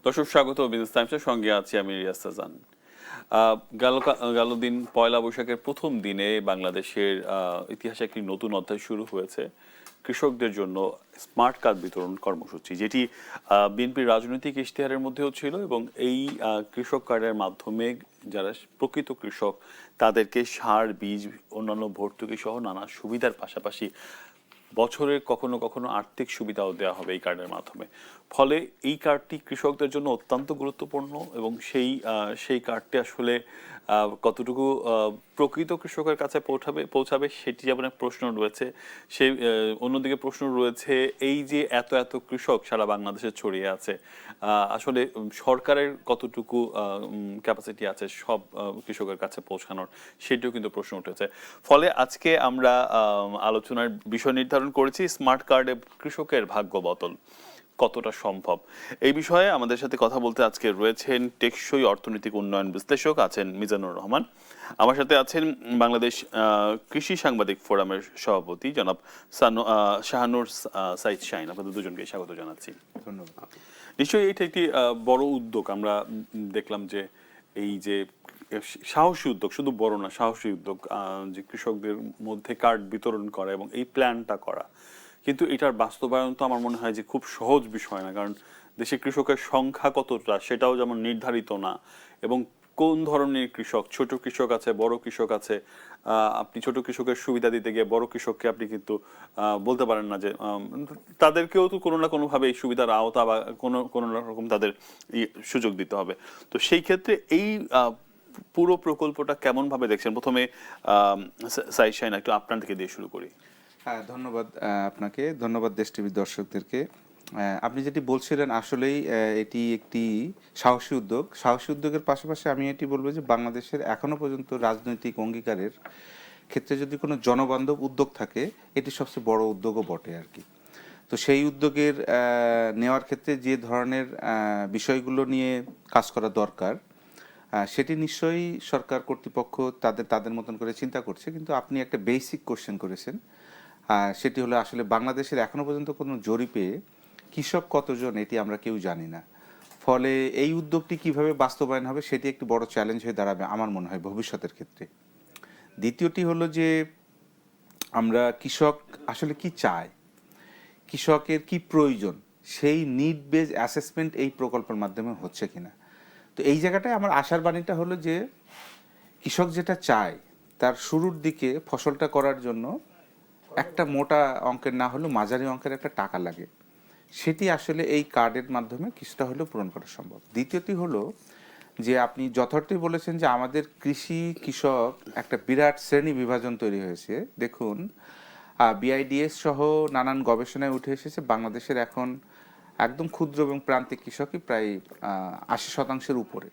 দর্শক স্বাগত বিজনেস টাইমসের সঙ্গে আছি আমি রিয়াজ সাজান। গেল দিন পয়লা বৈশাখের প্রথম দিনে বাংলাদেশের ইতিহাসে একটি নতুন অধ্যায় শুরু হয়েছে কৃষকদের জন্য স্মার্ট কার্ড বিতরণ কর্মসূচি, যেটি বিএনপির রাজনৈতিক ইশতেহারের মধ্যেও ছিল এবং এই কৃষক কার্ডের মাধ্যমে যারা প্রকৃত কৃষক তাদেরকে সার, বীজ, অন্যান্য ভর্তুকি সহ নানা সুবিধার পাশাপাশি বছরের কখনো কখনো আর্থিক সুবিধাও দেওয়া হবে এই কার্ডের মাধ্যমে। ফলে এই কার্ডটি কৃষকদের জন্য অত্যন্ত গুরুত্বপূর্ণ এবং সেই কার্ডটি আসলে কতটুকু প্রকৃত কৃষকের কাছে পৌঁছাবে সেটি যেমন এক প্রশ্ন রয়েছে, সেই অন্যদিকে প্রশ্ন রয়েছে এই যে এত এত কৃষক সারা বাংলাদেশে ছড়িয়ে আছে, আসলে সরকারের কতটুকু ক্যাপাসিটি আছে সব কৃষকের কাছে পৌঁছানোর, সেটিও কিন্তু প্রশ্ন উঠেছে। ফলে আজকে আমরা আলোচনার বিষয় নির্ধারণ করেছি স্মার্ট কার্ডে কৃষকের ভাগ্য বদল কতটা সম্ভব। এই বিষয়ে আমাদের সাথে কথা বলতে আজকে রয়েছেন টেকসই অর্থনৈতিক উন্নয়ন বিশ্লেষক আছেন মিজানুর রহমান, আমার সাথে আছেন বাংলাদেশ কৃষি সাংবাদিক ফোরামের সভাপতি জনাব শাহানুর সাইদ শাহিন। আপনাদের দুজনকে স্বাগত জানাচ্ছি। ধন্যবাদ। নিশ্চয়ই এটা একটি বড় উদ্যোগ। আমরা দেখলাম যে এই যে সাহসী উদ্যোগ, শুধু বড় না, সাহসী উদ্যোগ যে কৃষকদের মধ্যে কার্ড বিতরণ করা এবং এই প্ল্যানটা করা, কিন্তু এটার বাস্তবায়ন তো আমার মনে হয় যে খুব সহজ বিষয় না। কারণ দেশে কৃষকের সংখ্যা কতটা সেটাও যেমন নির্ধারিত না, এবং কোন ধরনের কৃষক, ছোট কৃষক আছে, বড় কৃষক আছে। আপনি ছোট কৃষকের সুবিধা দিতে গিয়ে বড় কৃষককে আপনি কিন্তু বলতে পারেন না যে তাদেরকেও তো কোনো না কোনোভাবে এই সুবিধার আওতা বা কোনো রকম তাদের সুযোগ দিতে হবে। তো সেই ক্ষেত্রে এই পুরো প্রকল্পটা কেমন ভাবে দেখছেন? প্রথমে সাইদ শাহিন, একটু আপনার থেকে দিয়ে শুরু করি। হ্যাঁ, ধন্যবাদ আপনাকে, ধন্যবাদ দেশ টিভির দর্শকদেরকে। আপনি যেটি বলছিলেন আসলেই এটি একটি সাহসী উদ্যোগ। সাহসী উদ্যোগের পাশাপাশি আমি এটি বলবো যে বাংলাদেশের এখনো পর্যন্ত রাজনৈতিক অঙ্গীকারের ক্ষেত্রে যদি কোনো জনবান্ধব উদ্যোগ থাকে, এটি সবচেয়ে বড় উদ্যোগও বটে আর কি। তো সেই উদ্যোগের নেওয়ার ক্ষেত্রে যে ধরনের বিষয়গুলো নিয়ে কাজ করা দরকার, সেটি নিশ্চয়ই সরকার কর্তৃপক্ষ তাদের মতন করে চিন্তা করছে। কিন্তু আপনি একটা বেসিক কোশ্চেন করেছেন, সেটি হলো আসলে বাংলাদেশের এখনো পর্যন্ত কোনো জরিপে কৃষক কতজন এটি আমরা কেউ জানি না। ফলে এই উদ্যোগটি কিভাবে বাস্তবায়ন হবে সেটি একটি বড় চ্যালেঞ্জ হয়ে দাঁড়াবে আমার মনে হয় ভবিষ্যতের ক্ষেত্রে। দ্বিতীয়টি হলো যে আমরা কৃষক আসলে কি চায়, কৃষকের কি প্রয়োজন, সেই নিড বেজ অ্যাসেসমেন্ট এই প্রকল্পের মাধ্যমে হচ্ছে কিনা। তো এই জায়গাটায় আমার আশার বাণীটা হলো যে কৃষক যেটা চায় তার শুরুর দিকে ফসলটা করার জন্য একটা মোটা অঙ্কের না হলেও মাঝারি অঙ্কের একটা টাকা লাগে, সেটি আসলে এই কার্ডের মাধ্যমে কিছুটা হলেও পূরণ করা সম্ভব। দ্বিতীয়টি হলো যে আপনি যথার্থই বলেছেন যে আমাদের কৃষক একটা বিরাট শ্রেণী বিভাজন তৈরি হয়েছে। দেখুন, বিআইডিএস সহ নানান গবেষণায় উঠে এসেছে বাংলাদেশের এখন একদম ক্ষুদ্র এবং প্রান্তিক কৃষকই প্রায় 80% উপরে।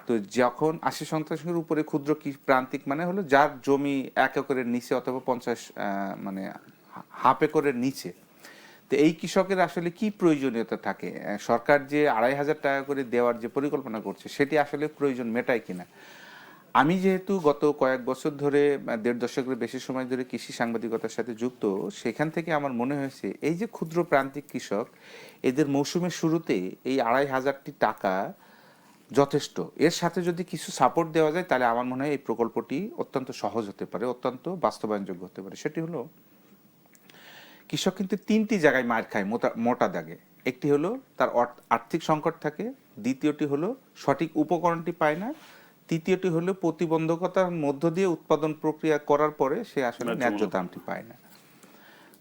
তো যখন 80% উপরে ক্ষুদ্র প্রান্তিক মানে হলো যার জমি 1 একরের নিচে অথবা 50 মানে হাফ একরের নিচে। তো এই কৃষকের আসলে কি প্রয়োজনীয়তা থাকে, সরকার যে 2,500 টাকা করে দেওয়ার যে পরিকল্পনা করছে সেটি আসলে প্রয়োজন মেটায় কিনা। আমি যেহেতু গত কয়েক বছর ধরে 1.5 দশকের বেশি সময় ধরে কৃষি সাংবাদিকতার সাথে যুক্ত, সেখান থেকে আমার মনে হয়েছে এই যে ক্ষুদ্র প্রান্তিক কৃষক, এদের মৌসুমের শুরুতে এই 2,500 টাকা যথেষ্ট। এর সাথে যদি কিছু সাপোর্ট দেওয়া যায় তাহলে আমার মনে হয় এই প্রকল্পটি অত্যন্ত সহজ হতে পারে, অত্যন্ত বাস্তবায়নযোগ্য হতে পারে। সেটি হলো কৃষক কিন্তু 3টি জায়গায় মার খায় মোটা দাগে। একটি হলো তার আর্থিক সংকট থাকে, দ্বিতীয়টি হলো সঠিক উপকরণটি পায় না, তৃতীয়টি হলো প্রতিবন্ধকতার মধ্য দিয়ে উৎপাদন প্রক্রিয়া করার পরে সে আসলে ন্যায্য দামটি পায় না।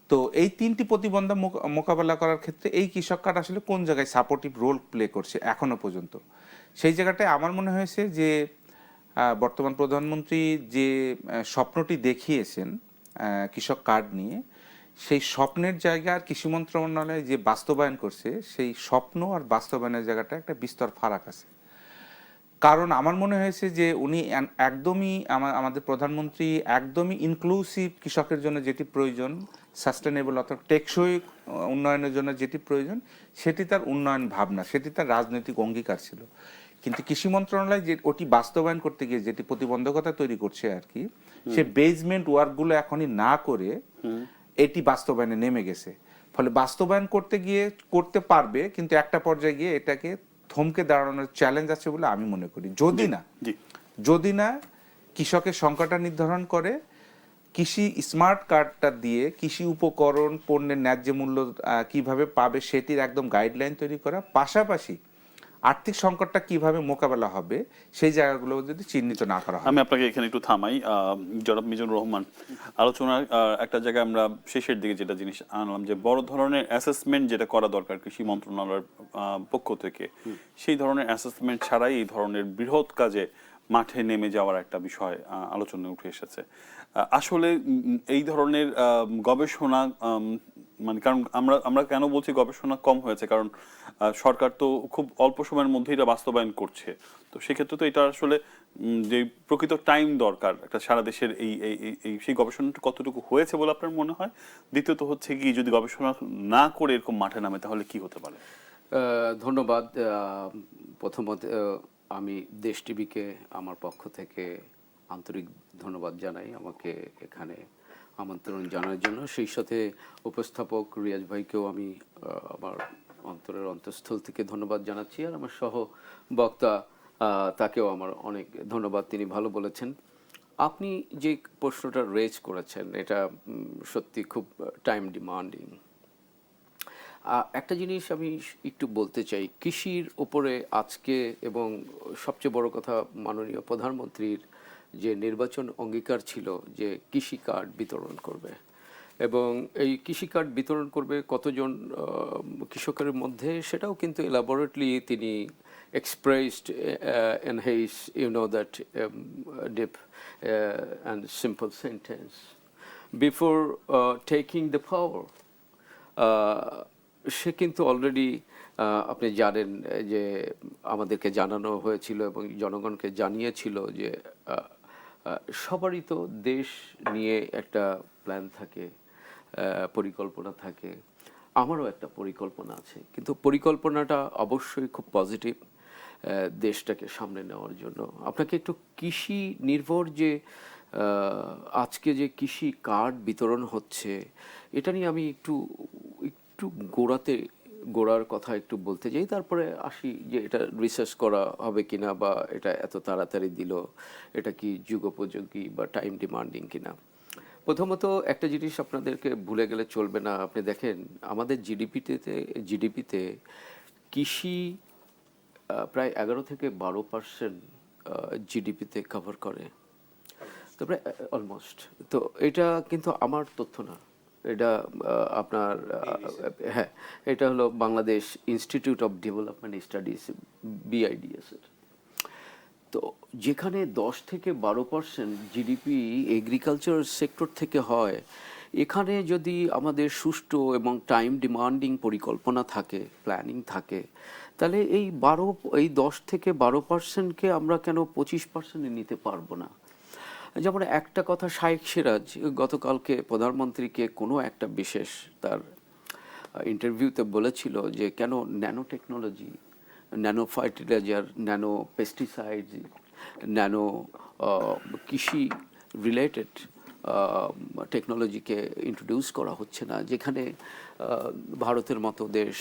তো এই 3টি প্রতিবন্ধক মোকাবেলা করার ক্ষেত্রে এই কৃষক কার্ড আসলে কোন জায়গায় সাপোর্টিভ রোল প্লে করছে এখনো পর্যন্ত, সেই জায়গাটায় আমার মনে হয়েছে যে বর্তমান প্রধানমন্ত্রী যে স্বপ্নটি দেখিয়েছেন কৃষক কার্ড নিয়ে, সেই স্বপ্নের জায়গা আর কৃষি মন্ত্রণালয় যে বাস্তবায়ন করছে সেই স্বপ্ন আর বাস্তবায়নের জায়গাটা একটা বিস্তর ফারাক আছে। কারণ আমার মনে হয়েছে যে উনি একদমই আমাদের প্রধানমন্ত্রী একদমই ইনক্লুসিভ কৃষকের জন্য যেটি প্রয়োজন, সাস্টেনেবল অর্থাৎ টেকসই উন্নয়নের জন্য যেটি প্রয়োজন, সেটি তার উন্নয়ন ভাবনা, সেটি তার রাজনৈতিক অঙ্গীকার ছিল। কিন্তু কৃষি মন্ত্রণালয় যে ওটি বাস্তবায়ন করতে গিয়ে যেটি প্রতিবন্ধকতা তৈরি করছে আর কি, সে বেসমেন্ট ওয়ার্কগুলো এখনই না করে এটি বাস্তবায়নে নেমে গেছে। ফলে বাস্তবায়ন করতে গিয়ে করতে পারবে, কিন্তু একটা পর্যায়ে গিয়ে এটাকে থমকে দাঁড়ানোর চ্যালেঞ্জ আছে বলে আমি মনে করি। জি যদি না কৃষকের সংখ্যাটা নির্ধারণ করে, কৃষি স্মার্ট কার্ডটা দিয়ে কৃষি উপকরণ পণ্যের ন্যায্য মূল্য কিভাবে পাবে সেটির একদম গাইডলাইন তৈরি করা, পাশাপাশি আর্থিক সংকটটা কিভাবে মোকাবেলা হবে সেই জায়গাগুলো যদি চিহ্নিত না করা হয়। আমি আপনাকে এখানে একটু থামাই। জনাব মিজানুর রহমান, আলোচনার একটা জায়গায় আমরা শেষের দিকে যেটা জিনিস আনলাম যে বড় ধরনের অ্যাসেসমেন্ট যেটা করা দরকার কৃষি মন্ত্রণালয়ের পক্ষ থেকে, সেই ধরনের অ্যাসেসমেন্ট ছাড়াই এই ধরনের বৃহৎ কাজে মাঠে নেমে যাওয়ার একটা বিষয় আলোচনায় উঠে এসেছে। আসলে এই ধরনের গবেষণা মানে, কারণ আমরা কেন বলছি গবেষণা কম হয়েছে, কারণ সরকার তো খুব অল্প সময়ের মধ্যে এটা বাস্তবায়ন করছে। তো সেক্ষেত্রে তো এটা আসলে যে প্রকৃত টাইম দরকার একটা সারা দেশের এই সেই গবেষণাটা কতটুকু হয়েছে বলে আপনার মনে হয়? দ্বিতীয়ত হচ্ছে কি, যদি গবেষণা না করে এরকম মাঠে নামে তাহলে কি হতে পারে? ধন্যবাদ। প্রথমত আমি দেশ টিভিকে আমার পক্ষ থেকে আন্তরিক ধন্যবাদ জানাই আমাকে এখানে আমন্ত্রণ জানার জন্য। সেই সাথে উপস্থাপক রিয়াজ ভাইকেও আমি আমার অন্তরের অন্তঃস্থল থেকে ধন্যবাদ জানাচ্ছি, আর আমার সহ বক্তা তাকেও আমার অনেক ধন্যবাদ, তিনি ভালো বলেছেন। আপনি যে প্রশ্নটা রেজ করেছেন এটা সত্যি খুব টাইম ডিমান্ডিং। একটা জিনিস আমি একটু বলতে চাই, কৃষির ওপরে আজকে এবং সবচেয়ে বড় কথা মাননীয় প্রধানমন্ত্রীর যে নির্বাচন অঙ্গীকার ছিল যে কৃষি কার্ড বিতরণ করবে, এবং এই কৃষি কার্ড বিতরণ করবে কতজন কৃষকের মধ্যে, সেটাও কিন্তু এলাবোরেটলি তিনি expressed in his, you know, that deep and simple sentence. Before taking the power, সে কিন্তু অলরেডি আপনি জানেন যে আমাদেরকে জানানো হয়েছিল এবং জনগণকে জানিয়েছিল যে সবারই তো দেশ নিয়ে একটা প্ল্যান থাকে, পরিকল্পনা থাকে। আমারও একটা পরিকল্পনা আছে, কিন্তু পরিকল্পনাটা অবশ্যই খুব পজিটিভ দেশটাকে সামনে নেওয়ার জন্য। আপনাকে একটু কৃষি নির্ভর যে আজকে যে কৃষি কার্ড বিতরণ হচ্ছে এটা নিয়ে আমি একটু গোড়ার কথা একটু বলতে চাই, তারপরে আসি যে এটা রিসার্চ করা হবে কিনা, বা এটা এত তাড়াতাড়ি দিল, এটা কি যুগোপযোগী বা টাইম ডিমান্ডিং কিনা। প্রথমত একটা জিনিস আপনাদেরকে ভুলে গেলে চলবে না, আপনি দেখেন আমাদের জিডিপিতে কৃষি প্রায় 11-12% জিডিপিতে কভার করে, তারপরে অলমোস্ট। তো এটা কিন্তু আমার তথ্য না, এটা আপনার হ্যাঁ, এটা হলো Bangladesh institute of development studies, BIDS এর। তো যেখানে 10-12% জিডিপি এগ্রিকালচার সেক্টর থেকে হয়, এখানে যদি আমাদের সুষ্ঠু এবং টাইম ডিমান্ডিং পরিকল্পনা থাকে, প্ল্যানিং থাকে, তাহলে এই 10-12%কে আমরা কেন 25% নিতে পারবো না? যেমন একটা কথা শাইখ সিরাজ গতকালকে প্রধানমন্ত্রীকে কোনো একটা বিশেষ তার ইন্টারভিউতে বলেছিল যে কেন nano technology, nano fertiliser, nano pesticide, nano কৃষি রিলেটেড টেকনোলজিকে ইন্ট্রোডিউস করা হচ্ছে না, যেখানে ভারতের মতো দেশ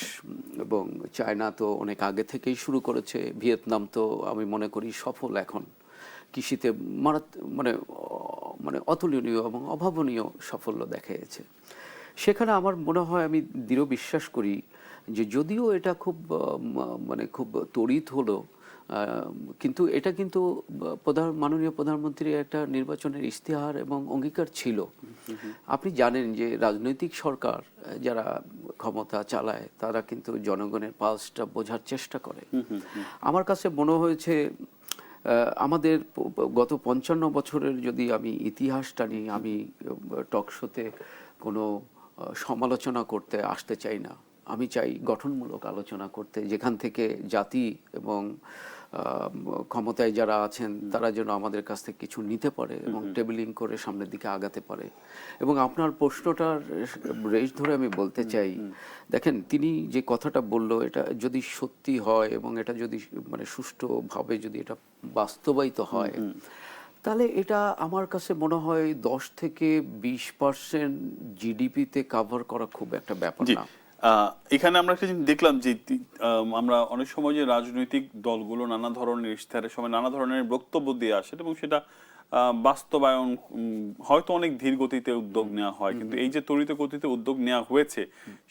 এবং চায়না তো অনেক আগে থেকেই শুরু করেছে, ভিয়েতনাম তো আমি মনে করি সফল এখন কৃষিতে, মানে অতুলনীয় এবং অভাবনীয় সাফল্য দেখিয়েছে। সেখানে আমার মনে হয়, আমি দৃঢ় বিশ্বাস করি যে যদিও এটা খুব খুব তড়িৎ হলো, কিন্তু এটা কিন্তু মাননীয় প্রধানমন্ত্রীর একটা নির্বাচনের ইশতেহার এবং অঙ্গীকার ছিল। আপনি জানেন যে রাজনৈতিক সরকার যারা ক্ষমতা চালায় তারা কিন্তু জনগণের পালসটা বোঝার চেষ্টা করে। আমার কাছে মনে হয়েছে আমাদের গত 55 বছরের যদি আমি ইতিহাস টানি, আমি টক শোতে কোনো সমালোচনা করতে আসতে চাই না, আমি চাই গঠনমূলক আলোচনা করতে, যেখান থেকে জাতি এবং ক্ষমতায় যারা আছেন তারা যেন আমাদের কাছ থেকে কিছু নিতে পারে এবং টেবিলিং করে সামনের দিকে আগাতে পারে। এবং আপনার প্রশ্নটার রেশ ধরে আমি বলতে চাই, দেখেন তিনি যে কথাটা বলল এটা যদি সত্যি হয় এবং এটা যদি সুষ্ঠুভাবে যদি এটা বাস্তবায়িত হয়, তাহলে এটা আমার কাছে মনে হয় 10-20% জিডিপিতে কভার করা খুব একটা ব্যাপার না। এখানে আমরা একটা জিনিস দেখলাম যে আমরা অনেক সময় যে রাজনৈতিক দলগুলো নানা ধরনের ইশতেহারের সময় নানা ধরনের বক্তব্য দিয়ে আসে এবং সেটা বাস্তবায়ন হয়তো অনেক ধীর গতিতে উদ্যোগ নেওয়া হয়, কিন্তু এই যে ত্বরিত গতিতে উদ্যোগ নেওয়া হয়েছে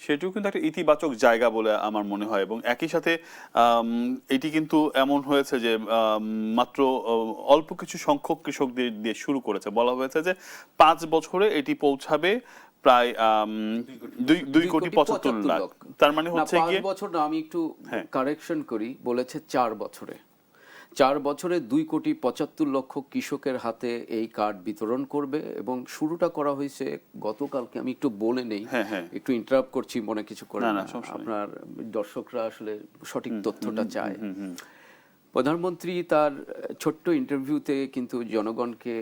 সেটিও কিন্তু একটা ইতিবাচক জায়গা বলে আমার মনে হয়। এবং একই সাথে এটি কিন্তু এমন হয়েছে যে মাত্র অল্প কিছু সংখ্যক কৃষকদের দিয়ে শুরু করেছে, বলা হয়েছে যে 5 বছরে এটি পৌঁছাবে প্রায় 2,75,00,000। তার মানে হচ্ছে গিয়ে 5 বছর না, আমি একটু হ্যাঁ। কারেকশন করি, বলেছে 4 বছরে। 4 বছরে 2,75,00,000 কৃষকের হাতে এই কার্ড বিতরণ করবে এবং শুরুটা করা হয়েছে গতকালকে। আমি একটু বলে নেই, হ্যাঁ, হ্যাঁ। একটু ইন্টারাপ্ট করছি, মনে কিছু করে না, না, না, সমস্যা নেই। আপনার দর্শকরা আসলে সঠিক তথ্যটা চায়। প্রধানমন্ত্রী তার ছোট্ট ইন্টারভিউতে কিন্তু জনগণকে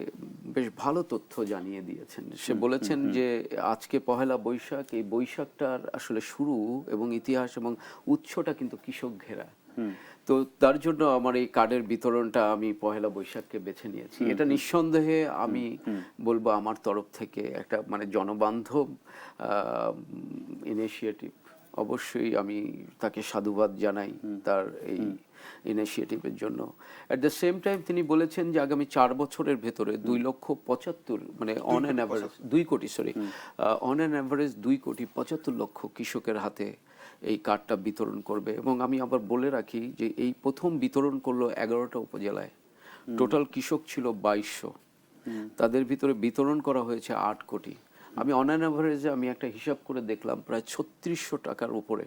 বেশ ভালো তথ্য জানিয়ে দিয়েছেন। সে বলেছেন যে আজকে পহেলা বৈশাখ, এই বৈশাখটার আসলে শুরু এবং ইতিহাস এবং উৎসটা কিন্তু কৃষক ঘেরা। তো তার জন্য আমার এই কার্ডের বিতরণটা আমি পহেলা বৈশাখকে বেছে নিয়েছি। এটা নিঃসন্দেহে আমি বলবো আমার তরফ থেকে একটা মানে জনবান্ধব ইনিশিয়েটিভ। অবশ্যই আমি তাকে সাধুবাদ জানাই তার এই ইনিশিয়েটিভের জন্য। অ্যাট দ্য সেম টাইম তিনি বলেছেন যে আগামী 4 বছরের ভেতরে 2,75,000 মানে অন অ্যান অ্যাভারেজ 2,75,00,000 কৃষকের হাতে এই কার্ডটা বিতরণ করবে। এবং আমি আবার বলে রাখি যে এই প্রথম বিতরণ করলো 11টা উপজেলায়, টোটাল কৃষক ছিল 2200, তাদের ভিতরে বিতরণ করা হয়েছে 8 কোটি। আমি অন অ্যান অ্যাভারেজে আমি একটা হিসাব করে দেখলাম প্রায় 3600 টাকার উপরে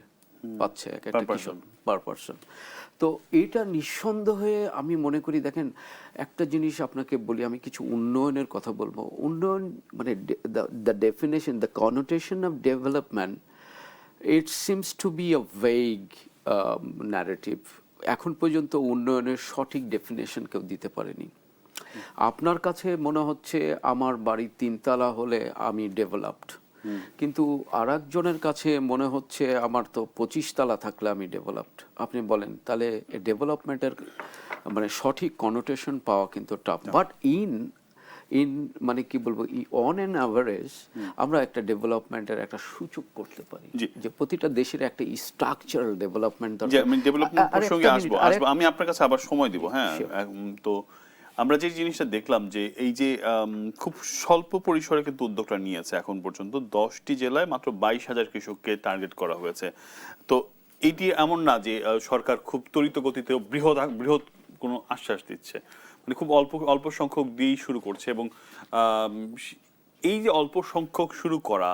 পাচ্ছে এক একটা কৃষক পার পারসন। তো এটা নিঃসন্দেহে আমি মনে করি, দেখেন একটা জিনিস আপনাকে বলি, আমি কিছু উন্নয়নের কথা বলবো। উন্নয়ন মানে the definition, the connotation of development, it seems to be a vague narrative. এখন পর্যন্ত উন্নয়নের সঠিক ডেফিনেশন কেউ দিতে পারেনি। আপনার কাছে মনে হচ্ছে আমার বাড়ি 3 তলা হলে আমি ডেভেলপড, কিন্তু আর একজনের কাছে মনে হচ্ছে আমার তো 25 তলা থাকলে আমি ডেভেলপড। আপনি বলেন তাহলে ডেভেলপমেন্টের মানে সঠিক কনোটেশন পাওয়া কিন্তু টাফ। বাট ইন মানে কি বলবো, অন অ্যান অ্যাভারেজ আমরা একটা ডেভেলপমেন্টের একটা সূচক করতে পারি যে প্রতিটা দেশের একটা স্ট্রাকচারাল ডেভেলপমেন্ট দরকার। আমি ডেভেলপমেন্ট প্রসঙ্গে আসবো, আমি আপনার কাছে আবার সময় দিব। হ্যাঁ, তো আমরা যে জিনিসটা দেখলাম যে এই যে খুব স্বল্প পরিসরে কিন্তু উদ্যোগটা নিয়েছে এখন পর্যন্ত 10টি জেলায় মাত্র 22,000 কৃষককে টার্গেট করা হয়েছে। তো এটি এমন না যে সরকার খুব ত্বরিত গতিতে বৃহৎ কোনো আশ্বাস দিচ্ছে, মানে খুব অল্প অল্প সংখ্যক দিয়েই শুরু করছে। এবং এই যে অল্প সংখ্যক শুরু করা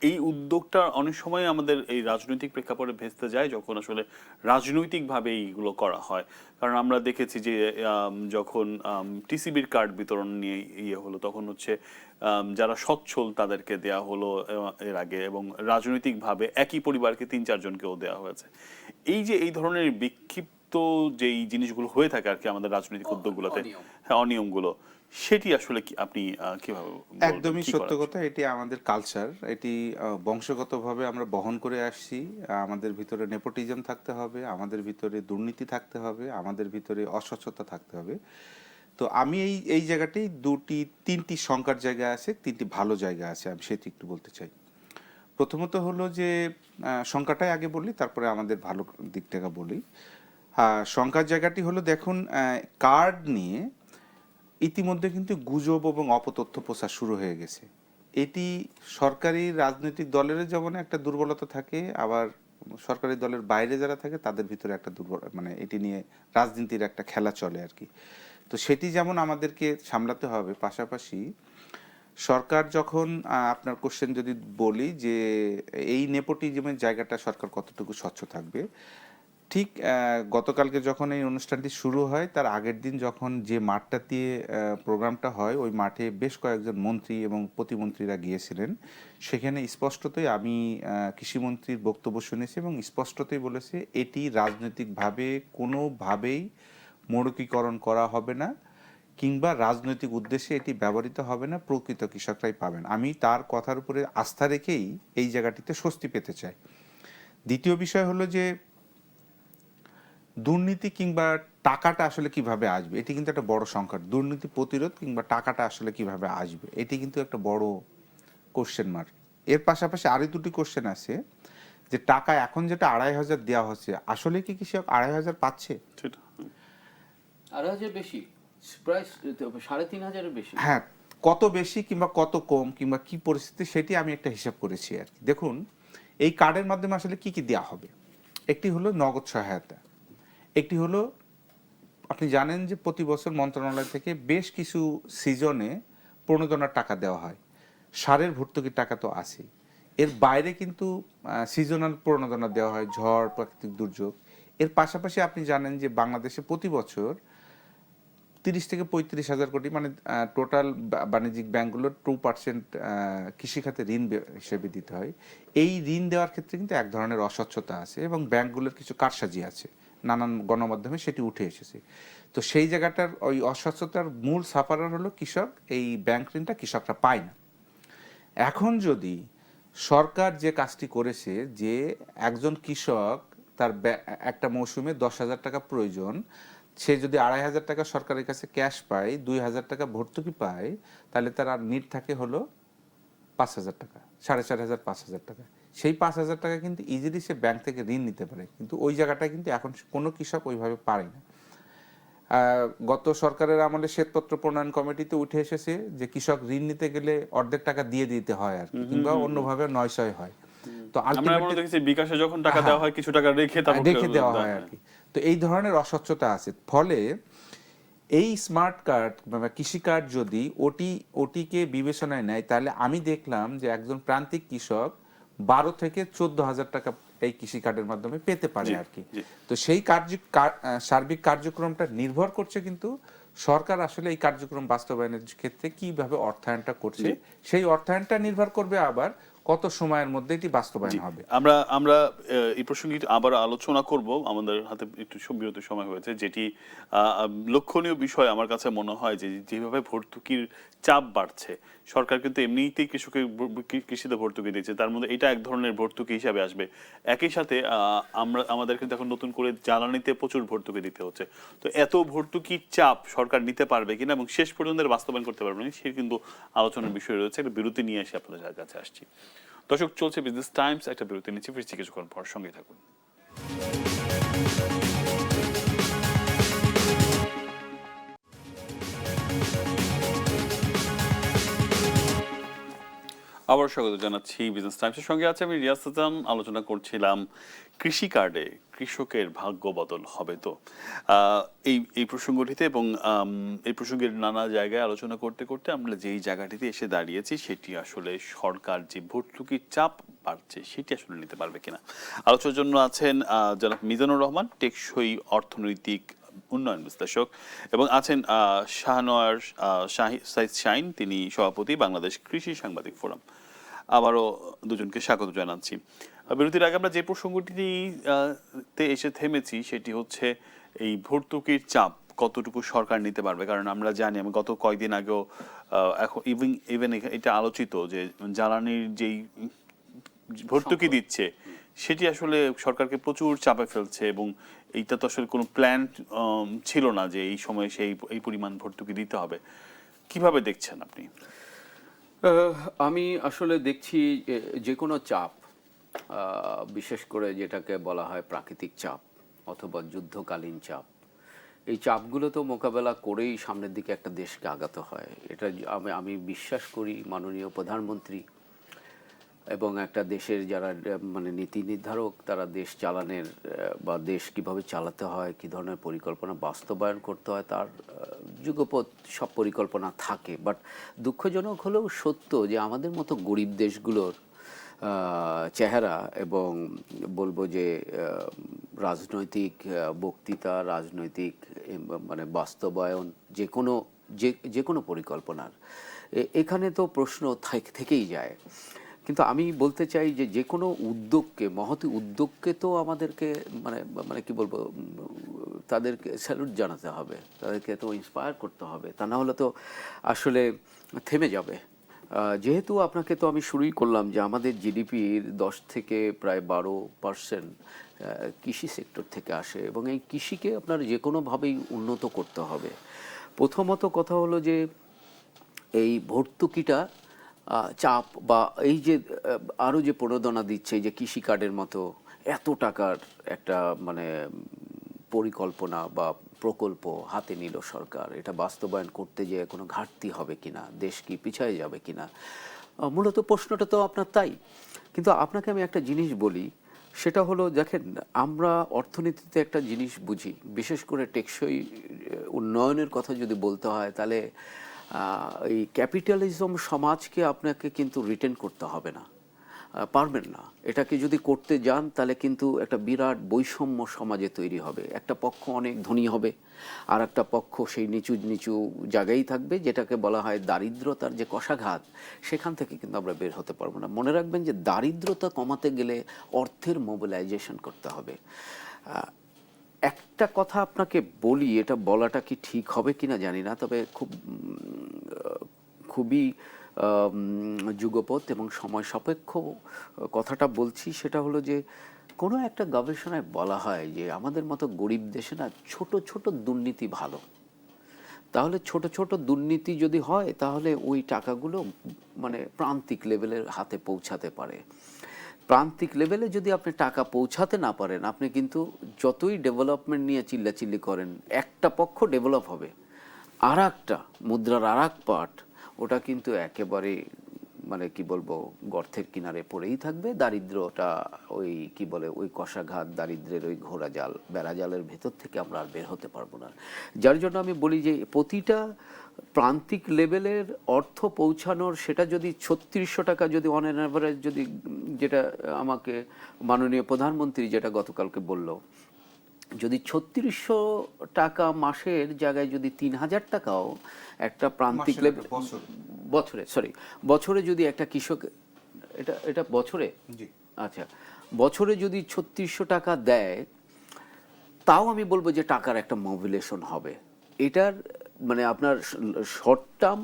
এই উদ্যোগটা অনেক সময় আমাদের এই রাজনৈতিক প্রেক্ষাপটে ভেস্তে যায় যখন আসলে রাজনৈতিকভাবে এইগুলো করা হয়। কারণ আমরা দেখেছি যে যখন টিসিবির কার্ড বিতরণ নিয়ে ইয়ে হলো তখন হচ্ছে যারা সচ্ছল তাদেরকে দেয়া হলো এর আগে, এবং রাজনৈতিকভাবে একই পরিবারকে 3-4 জনকেও দেওয়া হয়েছে। এই যে এই ধরনের বিক্ষিপ্ত যেই জিনিসগুলো হয়ে থাকে আর কি আমাদের রাজনৈতিক উদ্যোগগুলোতে, হ্যাঁ অনিয়মগুলো, সেটি আসলে কি আপনি কিভাবে বলবেন? একদমই সত্য কথা, এটি আমাদের কালচার, এটি বংশগতভাবে আমরা বহন করে আসছি। আমাদের ভিতরে নেপোটিজম থাকতে হবে, আমাদের ভিতরে দুর্নীতি থাকতে হবে, আমাদের ভিতরে অস্বচ্ছতা থাকতে হবে। তো আমি এই জায়গাতেই 3টি শঙ্কার জায়গা আছে, 3টি ভালো জায়গা আছে, আমি সেটি একটু বলতে চাই। প্রথমত হলো যে শঙ্কাটাই আগে বলি, তারপরে আমাদের ভালো দিকটাকে বলি। শঙ্কার জায়গাটি হলো, দেখুন কার্ড নিয়ে ইতিমধ্যে কিন্তু গুজব এবং অপতথ্য প্রচার শুরু হয়ে গেছে। এটি সরকারি রাজনৈতিক দলের যেমন একটা দুর্বলতা থাকে, আবার সরকারি দলের বাইরে যারা থাকে তাদের ভিতরে একটা মানে এটি নিয়ে রাজনীতির একটা খেলা চলে আর কি। তো সেটি যেমন আমাদেরকে সামলাতে হবে, পাশাপাশি সরকার যখন আপনার কোশ্চেন যদি বলি যে এই নেপোটিজমের জায়গাটা সরকার কতটুকু স্বচ্ছ থাকবে, ঠিক গতকালকে যখন এই অনুষ্ঠানটি শুরু হয় তার আগের দিন যখন যে মাঠটা দিয়ে প্রোগ্রামটা হয় ওই মাঠে বেশ কয়েকজন মন্ত্রী এবং প্রতিমন্ত্রীরা গিয়েছিলেন। সেখানে স্পষ্টতই আমি কৃষিমন্ত্রীর বক্তব্য শুনেছি এবং স্পষ্টতই বলেছে এটি রাজনৈতিকভাবে কোনোভাবেই মোড়কীকরণ করা হবে না কিংবা রাজনৈতিক উদ্দেশ্যে এটি ব্যবহৃত হবে না, প্রকৃত কৃষকরাই পাবেন। আমি তার কথার উপরে আস্থা রেখেই এই জায়গাটিতে স্বস্তি পেতে চাই। দ্বিতীয় বিষয় হলো যে দুর্নীতি কিংবা টাকাটা আসলে কিভাবে আসবে, এটি কিন্তু একটা বড় সংকট। দুর্নীতি প্রতিরোধ কিংবা টাকাটা আসলে কিভাবে আসবে, এটি কিন্তু একটা বড় কোশ্চেন মার্ক। এর পাশাপাশি আরও দুটি কোশ্চেন আছে যে টাকা এখন যেটা 2,500 দেওয়া হচ্ছে, আসলে কি কৃষক 2,500 পাচ্ছে? সেটা 2,500 বেশি, প্রায় 3,500-এর বেশি। হ্যাঁ, কত বেশি কিংবা কত কম কিংবা কি পরিস্থিতি, সেটি আমি একটা হিসাব করেছি আর কি। দেখুন, এই কার্ডের মাধ্যমে আসলে কি কি দেওয়া হবে। একটি হলো নগদ সহায়তা, একটি হলো আপনি জানেন যে প্রতি বছর মন্ত্রণালয় থেকে বেশ কিছু সিজনে প্রণোদনার টাকা দেওয়া হয়। সারের ভর্তুকির টাকা তো আছেই, এর বাইরে কিন্তু সিজনাল প্রণোদনা দেওয়া হয়, ঝড়, প্রাকৃতিক দুর্যোগ। এর পাশাপাশি আপনি জানেন যে বাংলাদেশে প্রতি বছর 30 থেকে 35,000 কোটি, মানে টোটাল বাণিজ্যিক ব্যাংকগুলোর 2% কৃষিখাতে ঋণ হিসেবে দিতে হয়। এই ঋণ দেওয়ার ক্ষেত্রে কিন্তু এক ধরনের অস্বচ্ছতা আছে এবং ব্যাংকগুলোর কিছু কারসাজি আছে, নানান গণমাধ্যমে সেটি উঠে এসেছে। তো সেই জায়গাটার ওই অস্বচ্ছতার মূল সাফারার হলো কৃষক, এই ব্যাংক ঋণটা কৃষকরা পায় না। এখন যদি সরকার যে কাজটি করেছে যে একজন কৃষক তার একটা মৌসুমে 10,000 টাকা প্রয়োজন, সে যদি 2,500 টাকা সরকারের কাছে ক্যাশ পায়, 2,000 টাকা ভর্তুকি পায়, তাহলে তার আর নিট থাকে হলো 5,000 টাকা, 4,500 5,000 টাকা। সেই 5,000 টাকা কিন্তু ইজিলি সে ব্যাংক থেকে ঋণ নিতে পারে, কিন্তু ওই জায়গাটা কিন্তু এখন কোনো কৃষক ওইভাবে পারে না। গত সরকারের আমলে শ্বেতপত্র প্রণয়ন কমিটিতে উঠে এসেছে যে কৃষক ঋণ নিতে গেলে অর্ধেক টাকা দিয়ে দিতে হয় আর কি, কিংবা অন্যভাবে 900 হয়। তো আমরা এমনও আলটিমেটলি দেখেছি বিকাশে যখন টাকা দেওয়া হয় কিছু টাকা রেখে তারপর রেখে দেওয়া হয় আর কি। তো এই ধরনের অস্বচ্ছতা আছে। ফলে এই স্মার্ট কার্ড বা কৃষি কার্ড যদি ওটিকে বিবেচনায় নেয়, তাহলে আমি দেখলাম যে একজন প্রান্তিক কৃষক 12 থেকে 14,000 টাকা এই কৃষি কার্ডের মাধ্যমে পেতে পারে আর কি। তো সেই সার্বিক কার্যক্রমটা নির্ভর করছে কিন্তু সরকার আসলে এই কার্যক্রম বাস্তবায়নের ক্ষেত্রে কিভাবে অর্থায়নটা করছে, সেই অর্থায়নটা নির্ভর করবে আবার কত সময়ের মধ্যে এটি বাস্তবায়ন হবে। আমরা আমরা এই প্রসঙ্গে আবার আলোচনা করব, আমাদের হাতে একটু বিরতির সময় হয়েছে, যেটি লক্ষণীয় বিষয় আমার কাছে মনে হয় যে যেভাবে ভর্তুকির চাপ বাড়ছে, সরকার কিন্তু এমনিতেই কৃষিতে ভর্তুকি দিচ্ছে, তার মধ্যে এটা এক ধরনের ভর্তুকি হিসাবে আসবে। একই সাথে আমাদের কিন্তু এখন নতুন করে জ্বালানিতে প্রচুর ভর্তুকি দিতে হচ্ছে। তো এত ভর্তুকির চাপ সরকার নিতে পারবে কিনা এবং শেষ পর্যন্ত বাস্তবায়ন করতে পারবে না, সে কিন্তু আলোচনার বিষয় রয়েছে। একটা বিরতি নিয়ে এসে আপনাদের কাছে আসছি। দর্শক, চলছে বিজনেস টাইমস, একটা বিরতি নিচ্ছে, ফিরছি কিছুক্ষণ পর, সঙ্গে থাকুন। আবার স্বাগত জানাচ্ছি বিজনেস টাইমসের সঙ্গে আছে আমি রিয়াজ হাসান। আলোচনা করছিলাম কৃষি কার্ডে কৃষকের ভাগ্য বদল হবে তো, এই প্রসঙ্গটিতে, এবং এই প্রসঙ্গের নানা জায়গায় আলোচনা করতে করতে আমরা যেই জায়গাটিতে এসে দাঁড়িয়েছি, সেটি আসলে সরকার যে ভর্তুকির চাপ বাড়ছে সেটি আসলে নিতে পারবে কিনা। আলোচনার জন্য আছেন জনাব মিজানুর রহমান, টেকসই অর্থনৈতিক উন্নয়ন বিশ্লেষক, এবং আছেন শাহনওয়াজ শাহিন, তিনি সভাপতি বাংলাদেশ কৃষি সাংবাদিক ফোরাম। আবারও দুজনকে স্বাগত জানাচ্ছি। বিরতির আগে আমরা যে প্রসঙ্গটিতে এসে থেমেছি সেটি হচ্ছে এই ভর্তুকির চাপ কতটুকু সরকার নিতে পারবে। কারণ আমরা জানি, আমি গত কয়েকদিন আগেও এখন ইভেন এটা আলোচিত যে জ্বালানির যেই ভর্তুকি দিচ্ছে সেটি আসলে সরকারকে প্রচুর চাপে ফেলছে, এবং এইটা তো আসলে কোনো প্ল্যান ছিল না যে এই সময় এই পরিমাণ ভর্তুকি দিতে হবে। কিভাবে দেখছেন আপনি? আমি আসলে দেখছি যে কোনো চাপ, বিশেষ করে যেটাকে বলা হয় প্রাকৃতিক চাপ অথবা যুদ্ধকালীন চাপ, এই চাপগুলো তো মোকাবেলা করেই সামনের দিকে একটা দেশকে আগাতে হয়। এটা আমি বিশ্বাস করি মাননীয় প্রধানমন্ত্রী এবং একটা দেশের যারা মানে নীতি নির্ধারক, তারা দেশ চালানোর বা দেশ কিভাবে চালাতে হয়, কী ধরনের পরিকল্পনা বাস্তবায়ন করতে হয়, তার যুগপৎ সব পরিকল্পনা থাকে। বাট দুঃখজনক হলেও সত্য যে আমাদের মতো গরিব দেশগুলোর চেহারা এবং বলবো যে রাজনৈতিক বক্তৃতা, রাজনৈতিক মানে বাস্তবায়ন যে কোনো পরিকল্পনার, এখানে তো প্রশ্ন থেকেই যায়। কিন্তু আমি বলতে চাই যে যে কোনো উদ্যোগকে, মহতী উদ্যোগকে তো আমাদেরকে মানে মানে কি বলবো, তাদেরকে স্যালুট জানাতে হবে, তাদেরকে তো ইন্সপায়ার করতে হবে, তা না হলে তো আসলে থেমে যাবে। যেহেতু আপনাকে তো আমি শুরুই করলাম যে আমাদের জিডিপির 10 থেকে প্রায় 12% কৃষি সেক্টর থেকে আসে, এবং এই কৃষিকে আপনার যে কোনোভাবেই উন্নত করতে হবে। প্রথমত কথা হলো যে এই ভর্তুকিটা চাপ বা এই যে আরও যে প্রণোদনা দিচ্ছে এই যে কৃষি কার্ডের মতো এত টাকার একটা মানে পরিকল্পনা বা প্রকল্প হাতে নিল সরকার, এটা বাস্তবায়ন করতে যেয়ে কোনো ঘাটতি হবে কিনা, দেশ কি পিছিয়ে যাবে কিনা, মূলত প্রশ্নটা তো আপনার তাই। কিন্তু আপনাকে আমি একটা জিনিস বলি, সেটা হলো দেখেন, আমরা অর্থনীতিতে একটা জিনিস বুঝি, বিশেষ করে টেকসই উন্নয়নের কথা যদি বলতে হয় তাহলে এই ক্যাপিটালিজম সমাজকে আপনাকে কিন্তু রিটেন করতে হবে না, পারবেন না। এটাকে যদি করতে যান তাহলে কিন্তু একটা বিরাট বৈষম্য সমাজে তৈরি হবে। একটা পক্ষ অনেক ধনী হবে, আর একটা পক্ষ সেই নিচু নিচু জায়গায় থাকবে, যেটাকে বলা হয় দারিদ্রতার যে কষাঘাত, সেখান থেকে কিন্তু আমরা বের হতে পারবো না। মনে রাখবেন যে দারিদ্রতা কমাতে গেলে অর্থের মোবিলাইজেশন করতে হবে। একটা কথা আপনাকে বলি, এটা বলাটা কি ঠিক হবে কিনা জানি না, তবে খুবই যুগপৎ এবং সময় সাপেক্ষ কথাটা বলছি। সেটা হলো যে কোনো একটা গবেষণায় বলা হয় যে আমাদের মতো গরিব দেশে না ছোট ছোট দুর্নীতি ভালো। তাহলে ছোট ছোট দুর্নীতি যদি হয় তাহলে ওই টাকাগুলো মানে প্রান্তিক লেভেলের হাতে পৌঁছাতে পারে। প্রান্তিক লেভেলে যদি আপনি টাকা পৌঁছাতে না পারেন, আপনি কিন্তু যতই ডেভেলপমেন্ট নিয়ে চিল্লাচিল্লি করেন, একটা পক্ষ ডেভেলপ হবে, আর একটা মুদ্রার আর এক পার্ট ওটা কিন্তু একেবারে মানে কি বলবো গর্তের কিনারে পড়েই থাকবে। দারিদ্রটা ওই কি বলে ওই কষাঘাত দারিদ্রের ওই ঘোড়াজাল বেড়াজালের ভেতর থেকে আমরা আর বের হতে পারবো না। যার জন্য আমি বলি যে প্রতিটা প্রান্তিক লেভেলের অর্থ পৌঁছানোর, সেটা যদি 3600 টাকা যদি অন অ্যান অ্যাভারেজ, যদি যেটা আমাকে মাননীয় প্রধানমন্ত্রী যেটা গতকালকে বলল, যদি 3600 টাকা মাসের জায়গায় যদি 3000 টাকাও একটা প্রান্তিক লেভেল বছরে যদি একটা কৃষক, এটা এটা বছরে, আচ্ছা, বছরে যদি 3600 টাকা দেয়, তাও আমি বলবো যে টাকার একটা মোবিলেশন হবে। এটার মানে আপনার শর্ট টার্ম